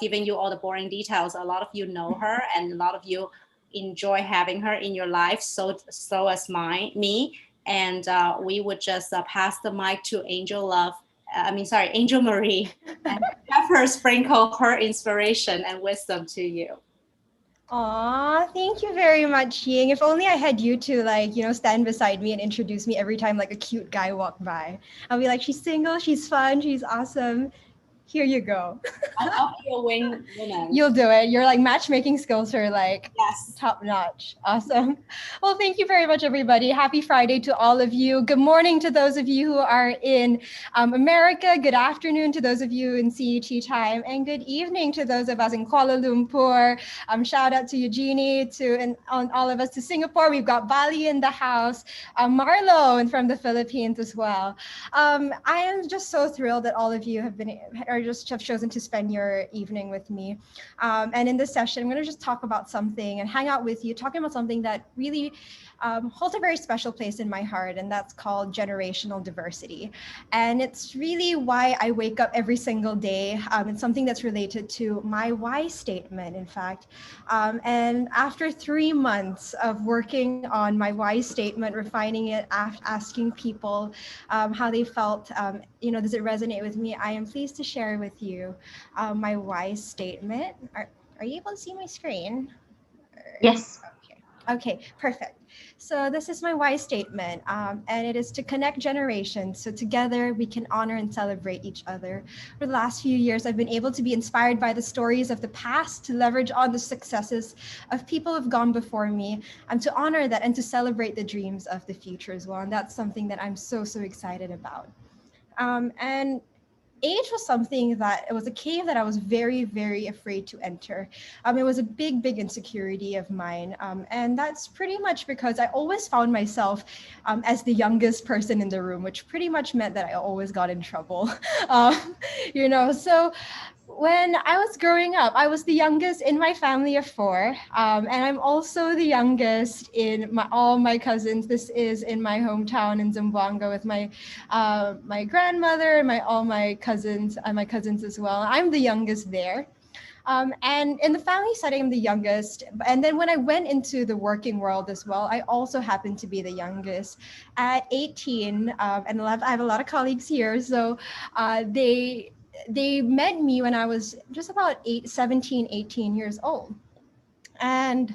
giving you all the boring details. A lot of you know her, and a lot of you enjoy having her in your life. So as me. And we would just pass the mic to Angel Love. Sorry, Angel Marie, and have her sprinkle her inspiration and wisdom to you. Aw, thank you very much, Ying. If only I had you to stand beside me and introduce me every time like a cute guy walked by. I'll be like, she's single, she's fun, she's awesome. Here you go. I'll be a wing woman. You'll do it. Your like matchmaking skills are like Yes. top notch. Awesome. Well, thank you very much, everybody. Happy Friday to all of you. Good morning to those of you who are in America. Good afternoon to those of you in CET time, and good evening to those of us in Kuala Lumpur. Shout out to Eugenie, and on all of us to Singapore. We've got Bali in the house, Marlo, and from the Philippines as well. I am just so thrilled that all of you have chosen to spend your evening with me. And in this session, I'm going to just talk about something and hang out with you, talking about something that really holds a very special place in my heart, and that's called generational diversity. And it's really why I wake up every single day. It's something that's related to my why statement, in fact. And after 3 months of working on my why statement, refining it, asking people how they felt, does it resonate with me? I am pleased to share with you my why statement. Are you able to see my screen? Yes. Okay, perfect. So this is my why statement, and it is to connect generations so together we can honor and celebrate each other. For the last few years, I've been able to be inspired by the stories of the past, to leverage on the successes of people who have gone before me, and to honor that and to celebrate the dreams of the future as well. And that's something that I'm so excited about. And age was something that it was a cave that I was very afraid to enter. It was a big insecurity of mine. And that's pretty much because I always found myself as the youngest person in the room, which pretty much meant that I always got in trouble. So when I was growing up, I was the youngest in my family of 4, and I'm also the youngest in all my cousins. This is in my hometown in Zamboanga with my grandmother and all my cousins as well. I'm the youngest there. And in the family setting, I'm the youngest. And then when I went into the working world as well, I also happened to be the youngest. At 18, and I have a lot of colleagues here, so they met me when I was just about 17, 18 years old. And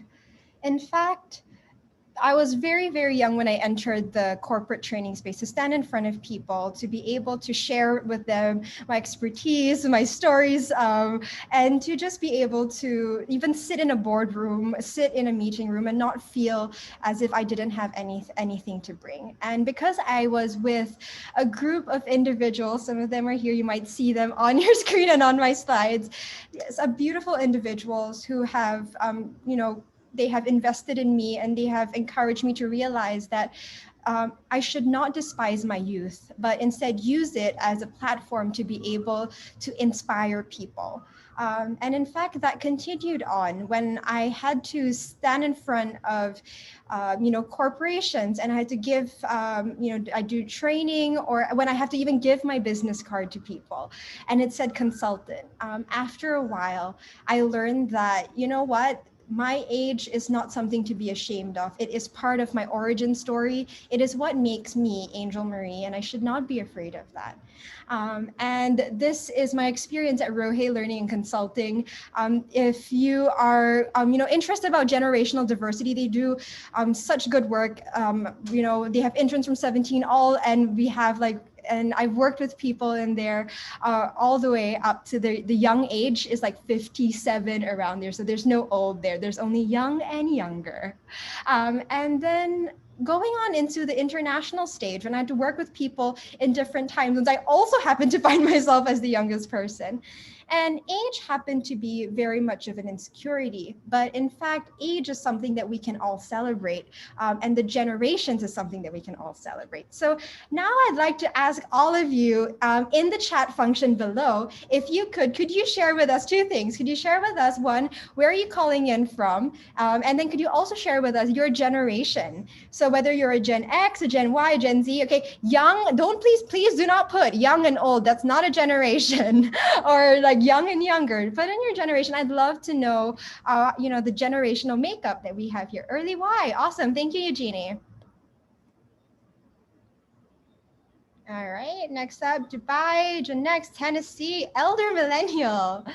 in fact, I was very young when I entered the corporate training space, to stand in front of people, to be able to share with them my expertise, my stories, and to just be able to even sit in a boardroom, sit in a meeting room, and not feel as if I didn't have anything to bring. And because I was with a group of individuals, some of them are here, you might see them on your screen and on my slides, yes, beautiful individuals who have, they have invested in me, and they have encouraged me to realize that I should not despise my youth, but instead use it as a platform to be able to inspire people. And in fact, that continued on when I had to stand in front of, corporations, and I had to give, I do training, or when I have to even give my business card to people, and it said consultant. After a while, I learned that, you know what? My age is not something to be ashamed of. It is part of my origin story. It is what makes me Angel Marie, and I should not be afraid of that. And this is my experience at Rohe Learning and Consulting. If you are, interested about generational diversity, they do such good work. They have interns from 17 all, and we have and I've worked with people in there all the way up to the young age is like 57 around there. So there's no old there. There's only young and younger. And then going on into the international stage, when I had to work with people in different time zones, I also happened to find myself as the youngest person. And age happened to be very much of an insecurity, but in fact, age is something that we can all celebrate, and the generations is something that we can all celebrate. So now I'd like to ask all of you in the chat function below, if you could you share with us 2 things? Could you share with us, one, where are you calling in from? And then could you also share with us your generation? So whether you're a Gen X, a Gen Y, a Gen Z, okay, young, please do not put young and old, that's not a generation, or like like young and younger. But in your generation, I'd love to know, the generational makeup that we have here. Early Y, awesome. Thank you, Eugenie. All right, next up, Dubai, Gen X, Tennessee, Elder Millennial.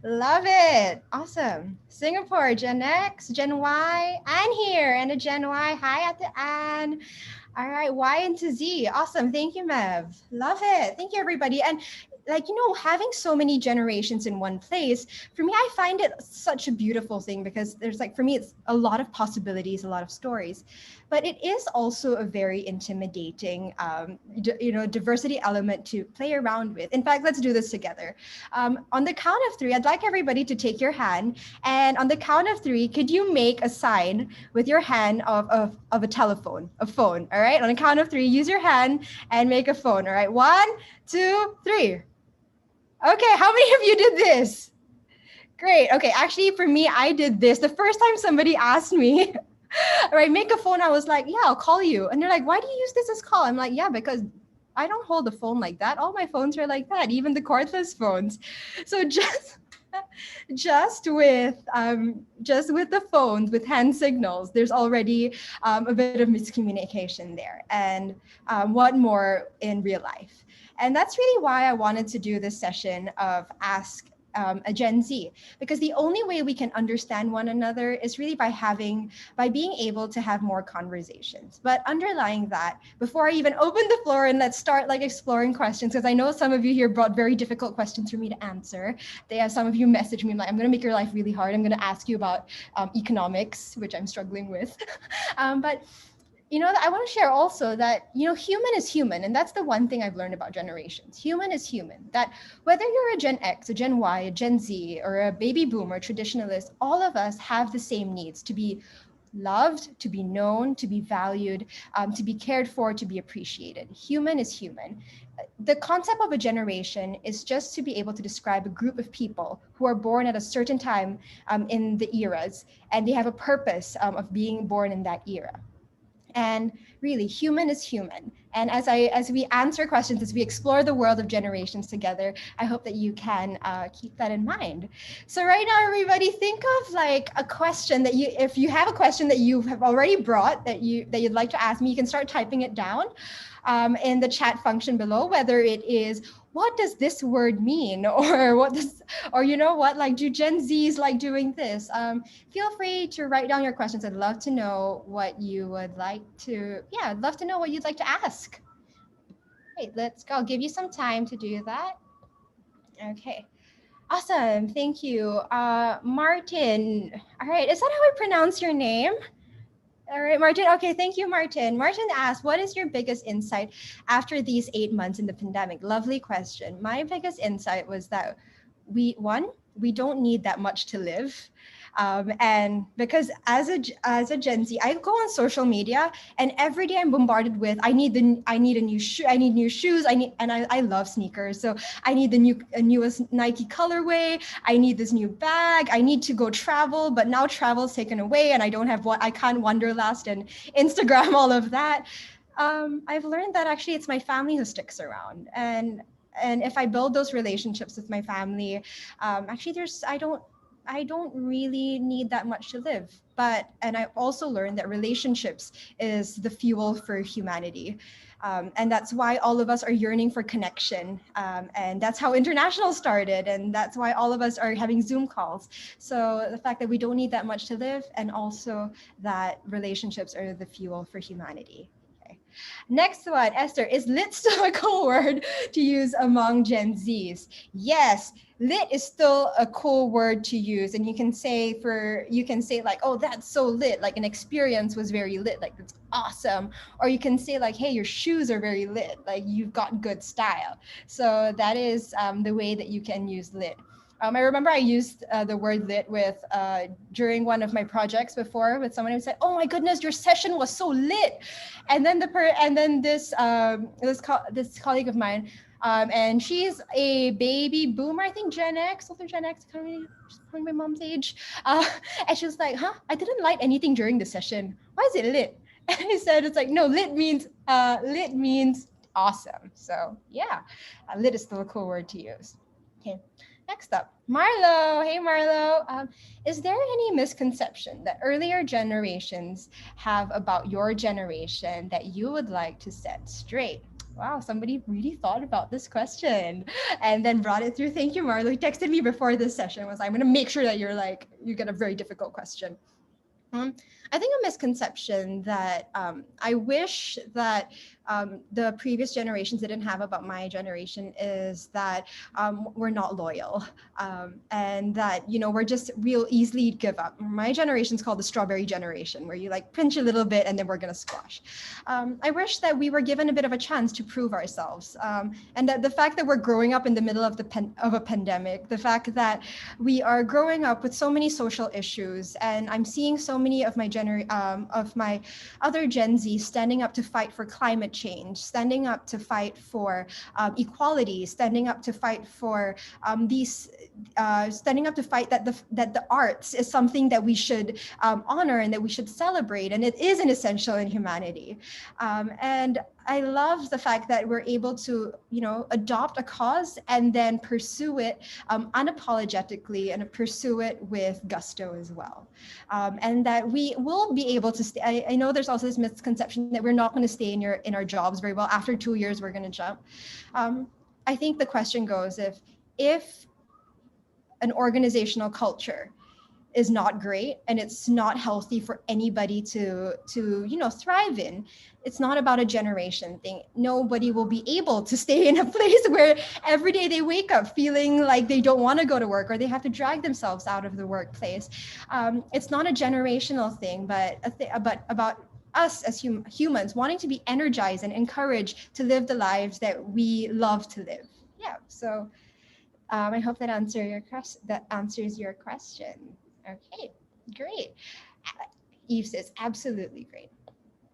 Love it. Awesome. Singapore, Gen X, Gen Y, Anne here, and a Gen Y. Hi, at the Anne. All right, Y into Z. Awesome. Thank you, Mev. Love it. Thank you, everybody. And having so many generations in one place, for me, I find it such a beautiful thing because there's for me, it's a lot of possibilities, a lot of stories, but it is also a very intimidating, diversity element to play around with. In fact, let's do this together. On the count of three, I'd like everybody to take your hand, and on the count of three, could you make a sign with your hand of a telephone, a phone, all right? On the count of three, use your hand and make a phone, all right? 1, 2, 3. Okay, how many of you did this? Great. Okay, actually, for me, I did this. The first time somebody asked me, all right, make a phone, I was like, yeah, I'll call you. And they're like, why do you use this as call? I'm like, yeah, because I don't hold a phone like that. All my phones are like that, even the cordless phones. So just with the phones with hand signals, there's already a bit of miscommunication there, and what more in real life. And that's really why I wanted to do this session of Ask a Gen Z, because the only way we can understand one another is really by being able to have more conversations. But underlying that, before I even open the floor and let's start exploring questions, because I know some of you here brought very difficult questions for me to answer. They have some of you message me like, I'm going to make your life really hard. I'm going to ask you about economics, which I'm struggling with. But I want to share also that, human is human. And that's the one thing I've learned about generations. Human is human. That whether you're a Gen X, a Gen Y, a Gen Z, or a baby boomer, traditionalist, all of us have the same needs: to be loved, to be known, to be valued, to be cared for, to be appreciated. Human is human. The concept of a generation is just to be able to describe a group of people who are born at a certain time in the eras, and they have a purpose of being born in that era. And really, human is human. And as we answer questions, as we explore the world of generations together, I hope that you can keep that in mind. So right now, everybody, think of a question that if you have a question that you have already brought that you'd like to ask me, you can start typing it down in the chat function below, whether it is, what does this word mean? Or you know what, do Gen Zs like doing this? Feel free to write down your questions. I'd love to know what you would like to, I'd love to know what you'd like to ask. Great, let's go. I'll give you some time to do that. Okay. Awesome. Thank you. Martin. All right. Is that how I pronounce your name? All right, Martin. Okay, thank you, Martin. Martin asked, what is your biggest insight after these 8 months in the pandemic? Lovely question. My biggest insight was that we don't need that much to live. And because as a Gen Z, I go on social media and every day I'm bombarded with, I need a new shoe, I need new shoes, I love sneakers. So I need the newest Nike colorway, I need this new bag, I need to go travel, but now travel's taken away and I can't wanderlust and Instagram all of that. I've learned that actually it's my family who sticks around. And if I build those relationships with my family, actually I don't really need that much to live. And I've also learned that relationships is the fuel for humanity. And that's why all of us are yearning for connection. And that's how International started. And that's why all of us are having Zoom calls. So the fact that we don't need that much to live, and also that relationships are the fuel for humanity. Next one, Esther, is lit still a cool word to use among Gen Zs? Yes, lit is still a cool word to use. And you can say oh, that's so lit. Like an experience was very lit. Like that's awesome. Or you can say hey, your shoes are very lit. Like you've got good style. So that is the way that you can use lit. I remember I used the word lit during one of my projects before with someone who said, "Oh my goodness, your session was so lit," and then this colleague of mine, and she's a baby boomer, I think Gen X, older Gen X, kind of really showing my mom's age, and she was like, "Huh? I didn't light anything during the session. Why is it lit?" And I said, "It's no, lit means awesome." So yeah, lit is still a cool word to use. Okay. Next up, Marlo. Hey, Marlo. Is there any misconception that earlier generations have about your generation that you would like to set straight? Wow, somebody really thought about this question and then brought it through. Thank you, Marlo. He texted me before this session. Was I'm going to make sure that you get a very difficult question. Um, I think a misconception that I wish that the previous generations didn't have about my generation is that we're not loyal, and that we're just real easily give up. My generation's called the strawberry generation, where you like pinch a little bit and then we're gonna squash. I wish that we were given a bit of a chance to prove ourselves, and that the fact that we're growing up in the middle of of a pandemic, the fact that we are growing up with so many social issues, and I'm seeing so many of of my other Gen Z standing up to fight for climate change, standing up to fight for equality, standing up to fight for standing up to fight that the arts is something that we should honor and that we should celebrate, and it is an essential in humanity. And I love the fact that we're able to, adopt a cause and then pursue it unapologetically and pursue it with gusto as well. And that we will be able to stay. I know there's also this misconception that we're not going to stay in our jobs very well. After 2 years, we're going to jump. I think the question goes, if an organizational culture is not great and it's not healthy for anybody to thrive in, it's not about a generation thing. Nobody will be able to stay in a place where every day they wake up feeling like they don't want to go to work or they have to drag themselves out of the workplace. It's not a generational thing, but about us as humans wanting to be energized and encouraged to live the lives that we love to live. Yeah, so I hope that answers your question. Okay, great. Eve says, absolutely great.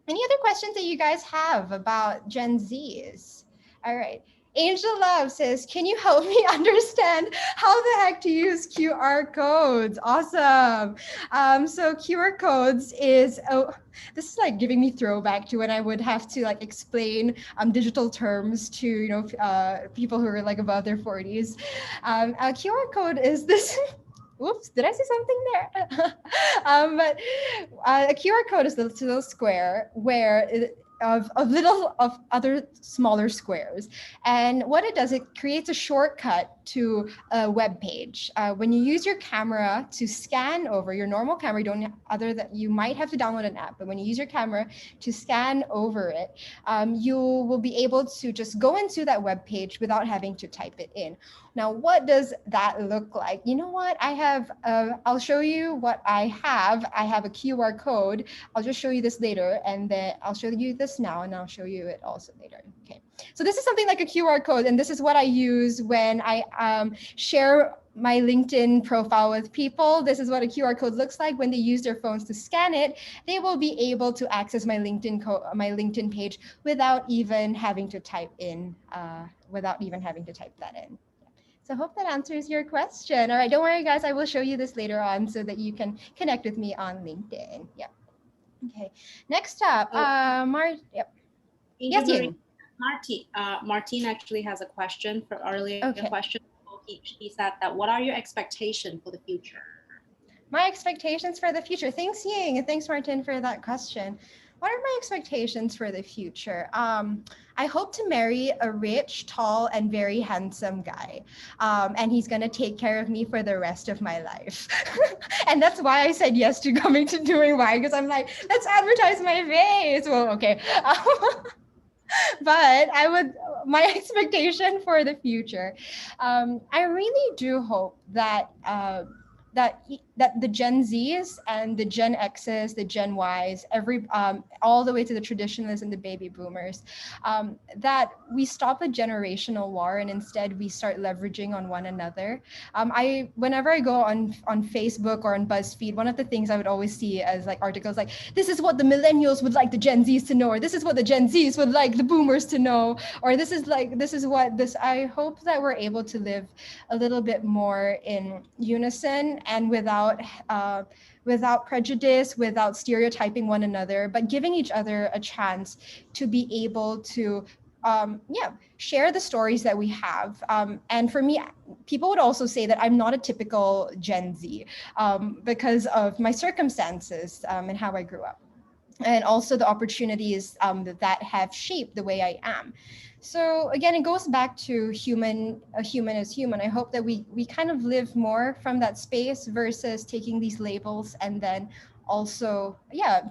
Any other questions that you guys have about Gen Zs? All right. Angel Love says, can you help me understand how the heck to use QR codes? Awesome. So QR codes is, this is like giving me throwback to when I would have to like explain digital terms to, people who are like above their 40s. A QR code is this. Whoops, did I say something there? But a QR code is this little square of other smaller squares. And what it does, it creates a shortcut to a web page. When you use your camera to scan over your normal camera, you might have to download an app, but when you use your camera to scan over it, you will be able to just go into that web page without having to type it in. Now, what does that look like? You know what? I'll show you what I have. I have a QR code. I'll just show you this later, and then I'll show you this now, and I'll show you it also later. Okay. So this is something like a QR code, and this is what I use when I share my LinkedIn profile with people. This is what a QR code looks like. When they use their phones to scan it, they will be able to access my LinkedIn page without even having to type that in. So I hope that answers your question. All right, don't worry, guys. I will show you this later on so that you can connect with me on LinkedIn. Yeah. Okay. Next up, Yep. Yes, Ying. Martine actually has a question for earlier question. He said that, what are your expectations for the future? My expectations for the future. Thanks, Ying, and thanks, Martin, for that question. What are my expectations for the future? I hope to marry a rich, tall, and very handsome guy. And he's going to take care of me for the rest of my life. And that's why I said yes to coming to doing WYRED, because I'm like, let's advertise my face. Well, okay. But my expectation for the future, I really do hope that that the Gen Zs and the Gen Xs, the Gen Ys, all the way to the traditionalists and the baby boomers, that we stop a generational war and instead we start leveraging on one another. Whenever I go on Facebook or on BuzzFeed, one of the things I would always see as like articles like, this is what the millennials would like the Gen Zs to know, or this is what the Gen Zs would like the boomers to know, or I hope that we're able to live a little bit more in unison and without prejudice, without stereotyping one another, but giving each other a chance to be able to share the stories that we have. And for me, people would also say that I'm not a typical Gen Z because of my circumstances and how I grew up, and also the opportunities that have shaped the way I am. So again, it goes back to a human is human. I hope that we kind of live more from that space versus taking these labels and then also,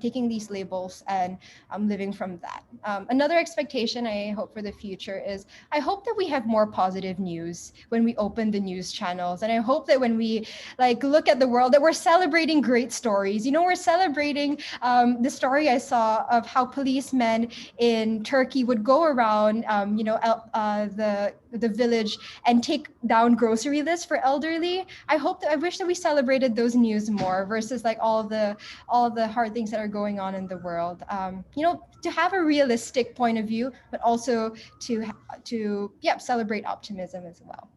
taking these labels and living from that. Another expectation I hope for the future is I hope that we have more positive news when we open the news channels, and I hope that when we like look at the world, that we're celebrating great stories. You know, we're celebrating the story I saw of how policemen in Turkey would go around, the village and take down grocery lists for elderly. I wish that we celebrated those news more versus like all the hard things that are going on in the world. To have a realistic point of view, but also to celebrate optimism as well.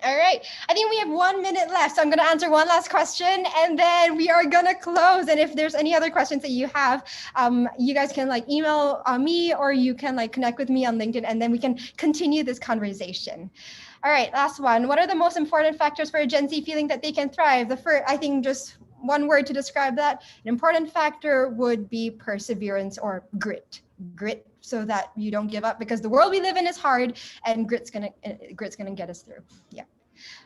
All right. I think we have 1 minute left. So I'm going to answer one last question and then we are going to close. And if there's any other questions that you have, you guys can like email me, or you can like connect with me on LinkedIn, and then we can continue this conversation. All right. Last one. What are the most important factors for a Gen Z feeling that they can thrive? The first, I think, just one word to describe that. An important factor would be perseverance or grit. Grit, so that you don't give up, because the world we live in is hard, and grit's gonna get us through. Yeah.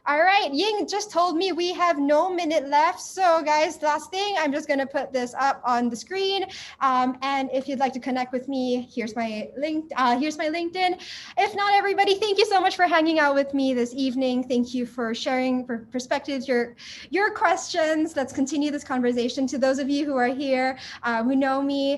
All right, Ying just told me we have no minute left. So guys, last thing, I'm just gonna put this up on the screen. And if you'd like to connect with me, here's my link. Here's my LinkedIn. If not, everybody, thank you so much for hanging out with me this evening. Thank you for sharing perspectives, your questions. Let's continue this conversation. To those of you who are here, who know me,